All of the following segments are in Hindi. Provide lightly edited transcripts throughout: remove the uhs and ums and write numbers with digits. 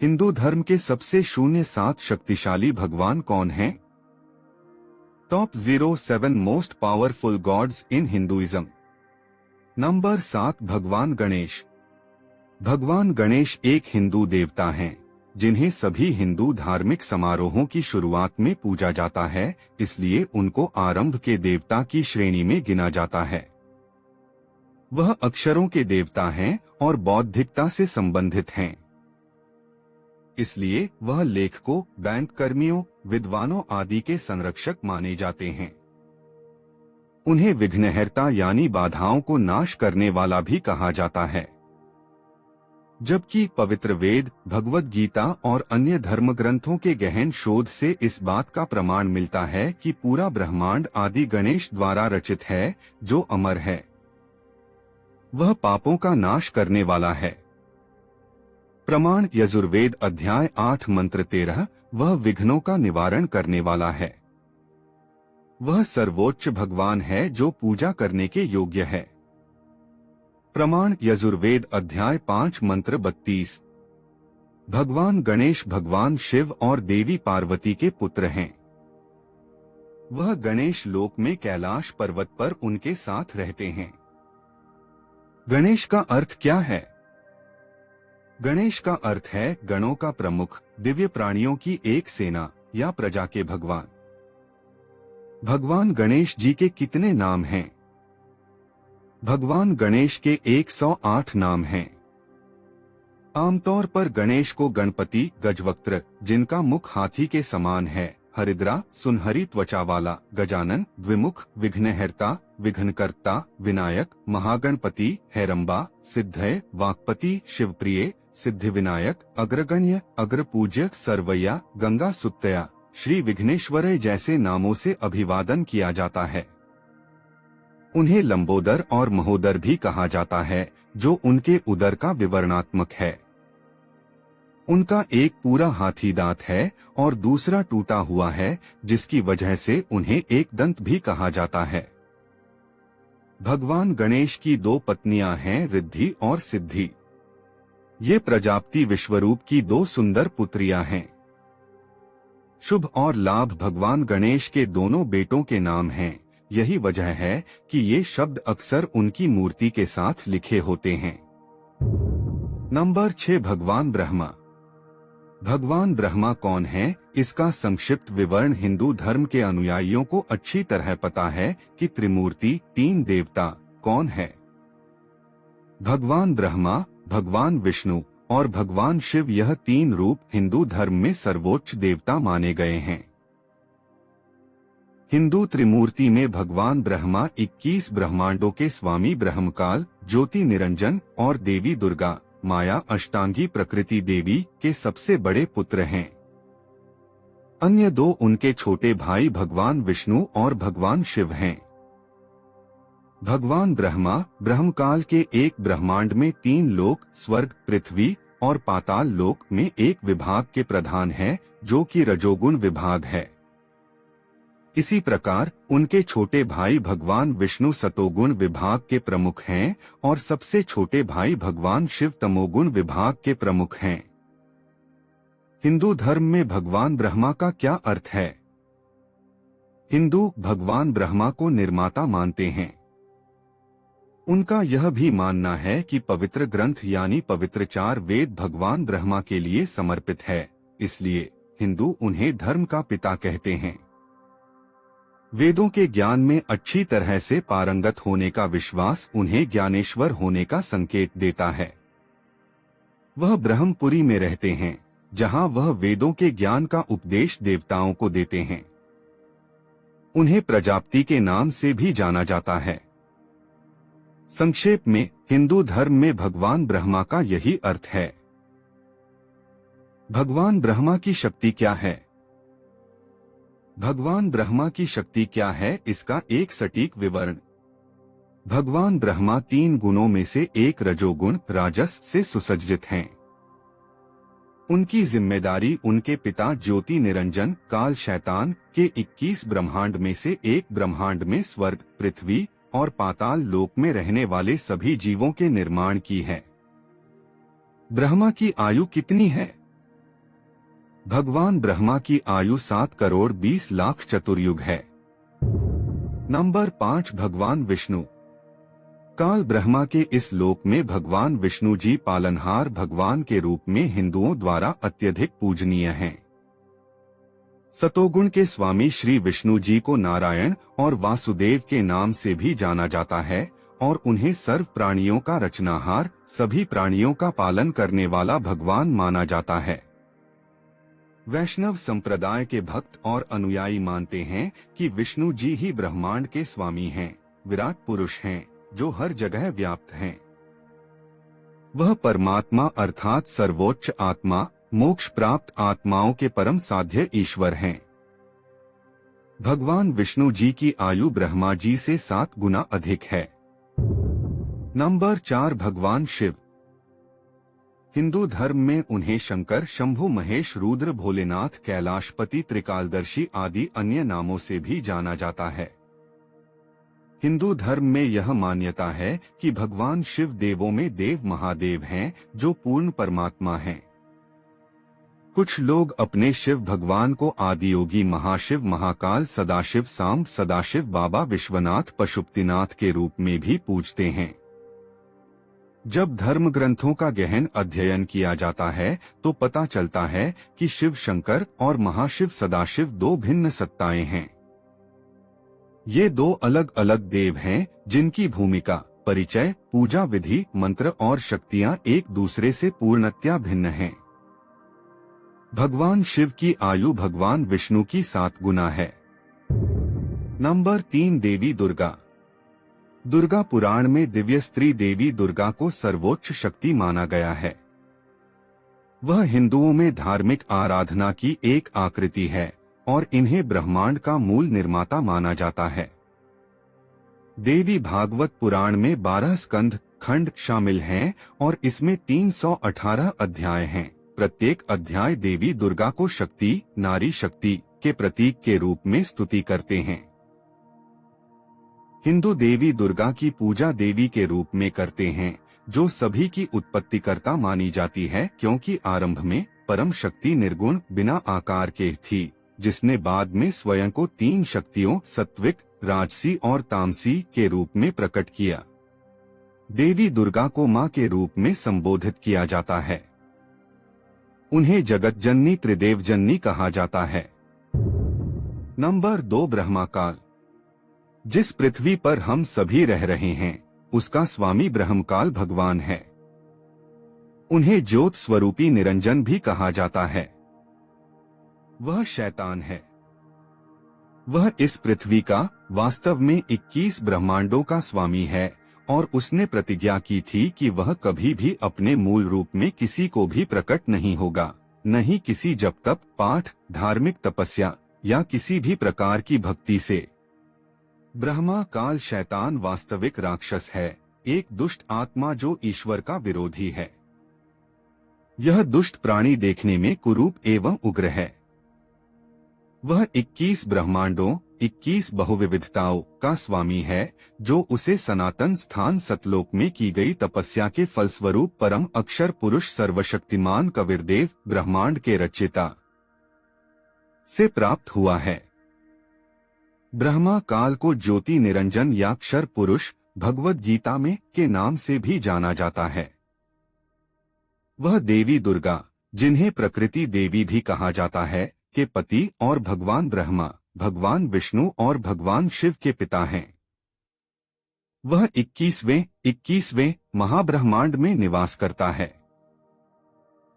हिंदू धर्म के सबसे 07 शक्तिशाली भगवान कौन हैं? Top 07 most powerful gods in Hinduism. Number 7, भगवान गणेश। भगवान गणेश एक हिंदू देवता हैं, जिन्हें सभी हिंदू धार्मिक समारोहों की शुरुआत में पूजा जाता है, इसलिए उनको आरंभ के देवता की श्रेणी में गिना जाता है। वह अक्षरों के देवता हैं और बौद्धिकता से संबंधित हैं। इसलिए वह लेखकों, बैंक कर्मियों, विद्वानों आदि के संरक्षक माने जाते हैं। उन्हें विघ्नहर्ता यानी बाधाओं को नाश करने वाला भी कहा जाता है। जबकि पवित्र वेद, भगवद गीता और अन्य धर्म ग्रंथों के गहन शोध से इस बात का प्रमाण मिलता है कि पूरा ब्रह्मांड आदि गणेश द्वारा रचित है, जो अमर है। वह पापों का नाश करने वाला है। प्रमाण यजुर्वेद अध्याय 8 मंत्र 13, वह विघ्नों का निवारण करने वाला है। वह सर्वोच्च भगवान है जो पूजा करने के योग्य है। प्रमाण यजुर्वेद अध्याय 5 मंत्र 32, भगवान गणेश भगवान शिव और देवी पार्वती के पुत्र हैं। वह गणेश लोक में कैलाश पर्वत पर उनके साथ रहते हैं। गणेश का अर्थ क्या है? गणेश का अर्थ है गणों का प्रमुख, दिव्य प्राणियों की एक सेना या प्रजा के भगवान। भगवान गणेश जी के कितने नाम हैं? भगवान गणेश के 108 नाम हैं। आमतौर पर गणेश को गणपति, गजवक्त्र, जिनका मुख हाथी के समान है, हरिद्रा, सुनहरी त्वचा वाला, गजानन, द्विमुख, विघ्नहर्ता, विघ्नकर्ता, विनायक, महागणपति, हैरंबा, सिद्धय, वाक्पति, शिवप्रिय, सिद्धिविनायक, अग्रगण्य, अग्रपूज्य, सर्वैया, गंगा सुत्तया, श्री विघ्नेश्वरय जैसे नामों से अभिवादन किया जाता है। उन्हें लंबोदर और महोदर भी कहा जाता है, जो उनके उदर का विवरणात्मक है। उनका एक पूरा हाथी दांत है और दूसरा टूटा हुआ है, जिसकी वजह से उन्हें एक दंत भी कहा जाता है। भगवान गणेश की 2 पत्नियां हैं, रिद्धि और सिद्धि। ये प्रजापति विश्वरूप की 2 सुंदर पुत्रियां हैं। शुभ और लाभ भगवान गणेश के दोनों बेटों के नाम हैं। यही वजह है कि ये शब्द अक्सर उनकी मूर्ति के साथ लिखे होते हैं। नंबर 6, भगवान ब्रह्मा। भगवान ब्रह्मा कौन है, इसका संक्षिप्त विवरण हिंदू धर्म के अनुयायियों को अच्छी तरह पता है कि त्रिमूर्ति, 3 देवता कौन है। भगवान ब्रह्मा, भगवान विष्णु और भगवान शिव, यह 3 रूप हिंदू धर्म में सर्वोच्च देवता माने गए हैं। हिंदू त्रिमूर्ति में भगवान ब्रह्मा 21 ब्रह्मांडों के स्वामी ब्रह्मकाल, ज्योति निरंजन और देवी दुर्गा, माया अष्टांगी प्रकृति देवी के सबसे बड़े पुत्र हैं। अन्य 2 उनके छोटे भाई भगवान विष्णु और भगवान शिव हैं। भगवान ब्रह्मा ब्रह्मकाल के एक ब्रह्मांड में 3 लोक, स्वर्ग, पृथ्वी और पाताल लोक में एक विभाग के प्रधान हैं, जो कि रजोगुण विभाग है। इसी प्रकार उनके छोटे भाई भगवान विष्णु सतोगुण विभाग के प्रमुख हैं और सबसे छोटे भाई भगवान शिव तमोगुण विभाग के प्रमुख हैं। हिंदू धर्म में भगवान ब्रह्मा का क्या अर्थ है? हिंदू भगवान ब्रह्मा को निर्माता मानते हैं। उनका यह भी मानना है कि पवित्र ग्रंथ यानी पवित्र 4 वेद भगवान ब्रह्मा के लिए समर्पित है, इसलिए हिंदू उन्हें धर्म का पिता कहते हैं। वेदों के ज्ञान में अच्छी तरह से पारंगत होने का विश्वास उन्हें ज्ञानेश्वर होने का संकेत देता है। वह ब्रह्मपुरी में रहते हैं, जहां वह वेदों के ज्ञान का उपदेश देवताओं को देते हैं। उन्हें प्रजापति के नाम से भी जाना जाता है। संक्षेप में हिंदू धर्म में भगवान ब्रह्मा का यही अर्थ है। भगवान ब्रह्मा की शक्ति क्या है? भगवान ब्रह्मा की शक्ति क्या है, इसका एक सटीक विवरण। भगवान ब्रह्मा 3 गुणों में से एक रजोगुण राजस से सुसज्जित हैं। उनकी जिम्मेदारी उनके पिता ज्योति निरंजन काल शैतान के 21 ब्रह्मांड में से एक ब्रह्मांड में स्वर्ग, पृथ्वी और पाताल लोक में रहने वाले सभी जीवों के निर्माण की है। ब्रह्मा की आयु कितनी है? भगवान ब्रह्मा की आयु 7 करोड़ 20 लाख चतुर्युग है। नंबर 5 भगवान विष्णु। काल ब्रह्मा के इस लोक में भगवान विष्णु जी पालनहार भगवान के रूप में हिंदुओं द्वारा अत्यधिक पूजनीय हैं। सतोगुण के स्वामी श्री विष्णु जी को नारायण और वासुदेव के नाम से भी जाना जाता है और उन्हें सर्व प्राणियों का रचनाहार, सभी प्राणियों का पालन करने वाला भगवान माना जाता है। वैष्णव संप्रदाय के भक्त और अनुयायी मानते हैं कि विष्णु जी ही ब्रह्मांड के स्वामी हैं, विराट पुरुष हैं, जो हर जगह व्याप्त हैं। वह परमात्मा अर्थात सर्वोच्च आत्मा, मोक्ष प्राप्त आत्माओं के परम साध्य ईश्वर हैं। भगवान विष्णु जी की आयु ब्रह्मा जी से 7 गुना अधिक है। नंबर 4 भगवान शिव। हिंदू धर्म में उन्हें शंकर, शंभु, महेश, रुद्र, भोलेनाथ, कैलाशपति, त्रिकालदर्शी आदि अन्य नामों से भी जाना जाता है। हिंदू धर्म में यह मान्यता है कि भगवान शिव देवों में देव महादेव हैं, जो पूर्ण परमात्मा हैं। कुछ लोग अपने शिव भगवान को आदियोगी, महाशिव, महाकाल, सदाशिव, सांब, सदाशिव, बाबा विश्वनाथ, पशुपतिनाथ के रूप में भी पूजते हैं। जब धर्म ग्रंथों का गहन अध्ययन किया जाता है तो पता चलता है कि शिव शंकर और महाशिव सदाशिव 2 भिन्न सत्ताएं हैं। ये 2 अलग अलग देव हैं जिनकी भूमिका, परिचय, पूजा विधि, मंत्र और शक्तियां एक दूसरे से पूर्णतया भिन्न हैं। भगवान शिव की आयु भगवान विष्णु की 7 गुना है। नंबर 3 देवी दुर्गा। दुर्गा पुराण में दिव्य स्त्री देवी दुर्गा को सर्वोच्च शक्ति माना गया है। वह हिंदुओं में धार्मिक आराधना की एक आकृति है और इन्हें ब्रह्मांड का मूल निर्माता माना जाता है। देवी भागवत पुराण में 12 स्कंध खंड शामिल हैं और इसमें 318 अध्याय हैं। प्रत्येक अध्याय देवी दुर्गा को शक्ति, नारी शक्ति के प्रतीक के रूप में स्तुति करते हैं। हिंदू देवी दुर्गा की पूजा देवी के रूप में करते हैं, जो सभी की उत्पत्तिकर्ता मानी जाती है, क्योंकि आरंभ में परम शक्ति निर्गुण बिना आकार के थी, जिसने बाद में स्वयं को 3 शक्तियों सत्विक, राजसी और तामसी के रूप में प्रकट किया। देवी दुर्गा को मां के रूप में संबोधित किया जाता है। उन्हें जगत जननी, त्रिदेव जननी कहा जाता है। नंबर 2 ब्रह्माकाल। जिस पृथ्वी पर हम सभी रह रहे हैं उसका स्वामी ब्रह्मकाल भगवान है। उन्हें ज्योत स्वरूपी निरंजन भी कहा जाता है। वह शैतान है। वह इस पृथ्वी का वास्तव में 21 ब्रह्मांडों का स्वामी है और उसने प्रतिज्ञा की थी कि वह कभी भी अपने मूल रूप में किसी को भी प्रकट नहीं होगा, नहीं किसी जप तप, पाठ, धार्मिक तपस्या या किसी भी प्रकार की भक्ति से। ब्रह्मा काल शैतान वास्तविक राक्षस है, एक दुष्ट आत्मा जो ईश्वर का विरोधी है। यह दुष्ट प्राणी देखने में कुरूप एवं उग्र है। वह 21 ब्रह्मांडों, 21 बहुविविधताओं का स्वामी है, जो उसे सनातन स्थान सतलोक में की गई तपस्या के फलस्वरूप परम अक्षर पुरुष सर्वशक्तिमान कबीरदेव ब्रह्मांड के रचयिता से प्राप्त हुआ है। ब्रह्मा काल को ज्योति निरंजन या अक्षर पुरुष भगवद गीता में के नाम से भी जाना जाता है। वह देवी दुर्गा, जिन्हें प्रकृति देवी भी कहा जाता है, के पति और भगवान ब्रह्मा, भगवान विष्णु और भगवान शिव के पिता हैं। वह 21वें महाब्रह्मांड में निवास करता है।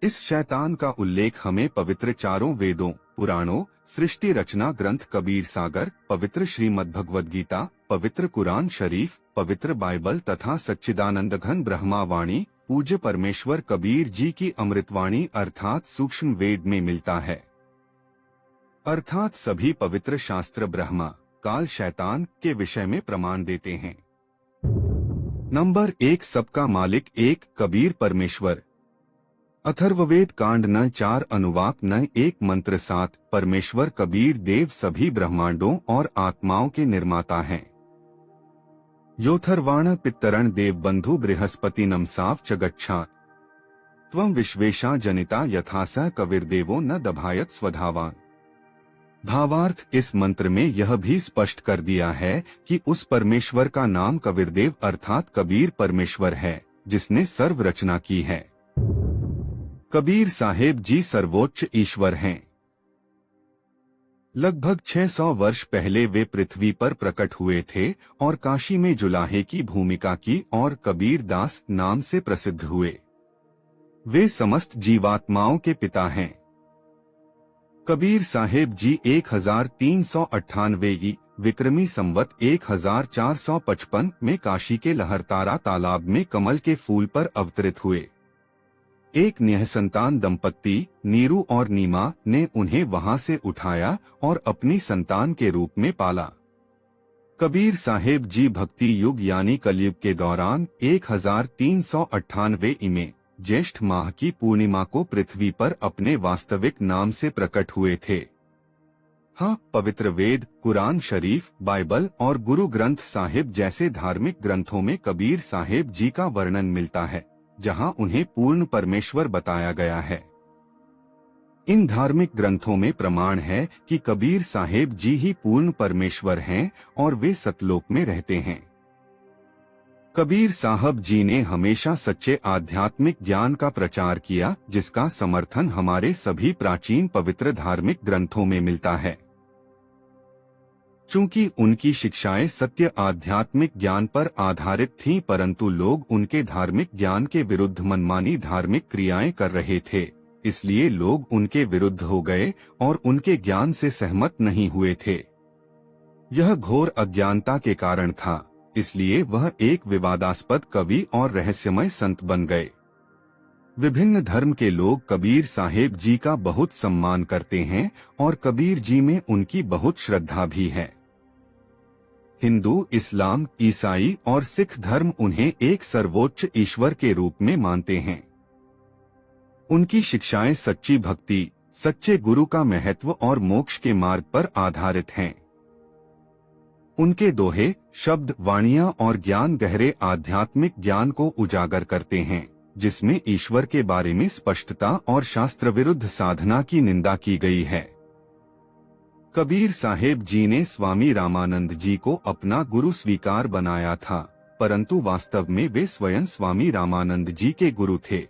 इस शैतान का उल्लेख हमें पवित्र चारों वेदों, पुराणों, सृष्टि रचना ग्रंथ कबीर सागर, पवित्र श्रीमद् भगवद गीता, पवित्र कुरान शरीफ, पवित्र बाइबल तथा सच्चिदानंद घन ब्रह्मा वाणी, पूज्य परमेश्वर कबीर जी की अमृतवाणी अर्थात सूक्ष्म वेद में मिलता है। अर्थात सभी पवित्र शास्त्र ब्रह्मा काल शैतान के विषय में प्रमाण देते हैं। नंबर 1 सबका मालिक एक कबीर परमेश्वर। अथर्ववेद कांड न 4 अनुवाक न 1 मंत्र 7 परमेश्वर कबीर देव सभी ब्रह्मांडों और आत्माओं के निर्माता हैं। योथर्वाण पित्तरण देव बंधु बृहस्पति नमसाव च गच्छात्। त्वं विश्वेशा जनिता यथा स कविर्देवो न दभायत स्वधावान। भावार्थ, इस मंत्र में यह भी स्पष्ट कर दिया है कि उस परमेश्वर का नाम कबीरदेव अर्थात कबीर परमेश्वर है, जिसने सर्व रचना की है। कबीर साहेब जी सर्वोच्च ईश्वर हैं। लगभग 600 वर्ष पहले वे पृथ्वी पर प्रकट हुए थे और काशी में जुलाहे की भूमिका की और कबीर दास नाम से प्रसिद्ध हुए। वे समस्त जीवात्माओं के पिता हैं। कबीर साहेब जी 1398 विक्रमी संवत 1455 में काशी के लहरतारा तालाब में कमल के फूल पर अवतरित हुए। एक निःसंतान दंपत्ति नीरू और नीमा ने उन्हें वहां से उठाया और अपनी संतान के रूप में पाला। कबीर साहेब जी भक्ति युग यानी कलयुग के दौरान 1398 में ज्येष्ठ माह की पूर्णिमा को पृथ्वी पर अपने वास्तविक नाम से प्रकट हुए थे। हाँ, पवित्र वेद, कुरान शरीफ, बाइबल और गुरु ग्रंथ साहिब जैसे धार्मिक ग्रंथों में कबीर साहेब जी का वर्णन मिलता है, जहां उन्हें पूर्ण परमेश्वर बताया गया है। इन धार्मिक ग्रंथों में प्रमाण है कि कबीर साहेब जी ही पूर्ण परमेश्वर हैं और वे सतलोक में रहते हैं। कबीर साहब जी ने हमेशा सच्चे आध्यात्मिक ज्ञान का प्रचार किया, जिसका समर्थन हमारे सभी प्राचीन पवित्र धार्मिक ग्रंथों में मिलता है। चूंकि उनकी शिक्षाएं सत्य आध्यात्मिक ज्ञान पर आधारित थीं, परंतु लोग उनके धार्मिक ज्ञान के विरुद्ध मनमानी धार्मिक क्रियाएं कर रहे थे, इसलिए लोग उनके विरुद्ध हो गए और उनके ज्ञान से सहमत नहीं हुए थे। यह घोर अज्ञानता के कारण था, इसलिए वह एक विवादास्पद कवि और रहस्यमय संत बन गए। विभिन्न धर्म के लोग कबीर साहेब जी का बहुत सम्मान करते हैं और कबीर जी में उनकी बहुत श्रद्धा भी है। हिंदू, इस्लाम, ईसाई और सिख धर्म उन्हें एक सर्वोच्च ईश्वर के रूप में मानते हैं। उनकी शिक्षाएं सच्ची भक्ति, सच्चे गुरु का महत्व और मोक्ष के मार्ग पर आधारित हैं। उनके दोहे, शब्द, वाणियां और ज्ञान गहरे आध्यात्मिक ज्ञान को उजागर करते हैं, जिसमें ईश्वर के बारे में स्पष्टता और शास्त्र विरुद्ध साधना की निंदा की गई है। कबीर साहेब जी ने स्वामी रामानंद जी को अपना गुरु स्वीकार बनाया था, परंतु वास्तव में वे स्वयं स्वामी रामानंद जी के गुरु थे।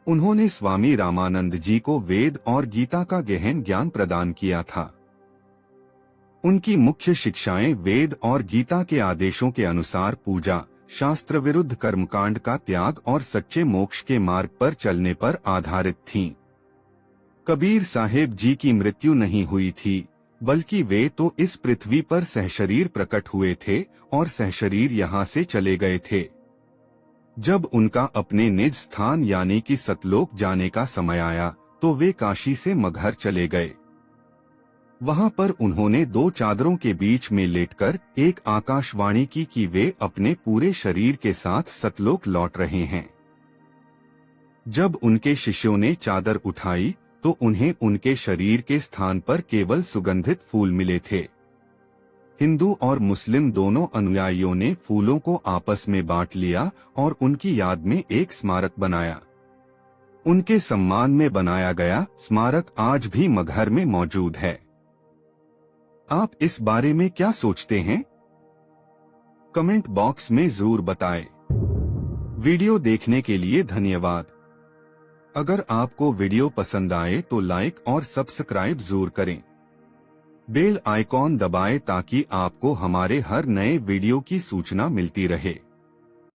उन्होंने स्वामी रामानंद जी को वेद और गीता का गहन ज्ञान प्रदान किया था। उनकी मुख्य शिक्षाएं वेद और गीता के आदेशों के अनुसार पूजा, शास्त्र विरुद्ध कर्मकांड का त्याग और सच्चे मोक्ष के मार्ग पर चलने पर आधारित थीं। कबीर साहेब जी की मृत्यु नहीं हुई थी, बल्कि वे तो इस पृथ्वी पर सहशरीर प्रकट हुए थे और सहशरीर यहाँ से चले गए थे। जब उनका अपने निज स्थान यानी कि सतलोक जाने का समय आया, तो वे काशी से मगहर चले गए। वहां पर उन्होंने दो चादरों के बीच में लेटकर एक आकाशवाणी की कि वे अपने पूरे शरीर के साथ सतलोक लौट रहे हैं। जब उनके शिष्यों ने चादर उठाई तो उन्हें उनके शरीर के स्थान पर केवल सुगंधित फूल मिले थे। हिंदू और मुस्लिम दोनों अनुयायियों ने फूलों को आपस में बांट लिया और उनकी याद में एक स्मारक बनाया। उनके सम्मान में बनाया गया स्मारक आज भी मगहर में मौजूद है। आप इस बारे में क्या सोचते हैं? कमेंट बॉक्स में जरूर बताएं। वीडियो देखने के लिए धन्यवाद। अगर आपको वीडियो पसंद आए तो लाइक और सब्सक्राइब जरूर करें। बेल आइकॉन दबाएं ताकि आपको हमारे हर नए वीडियो की सूचना मिलती रहे।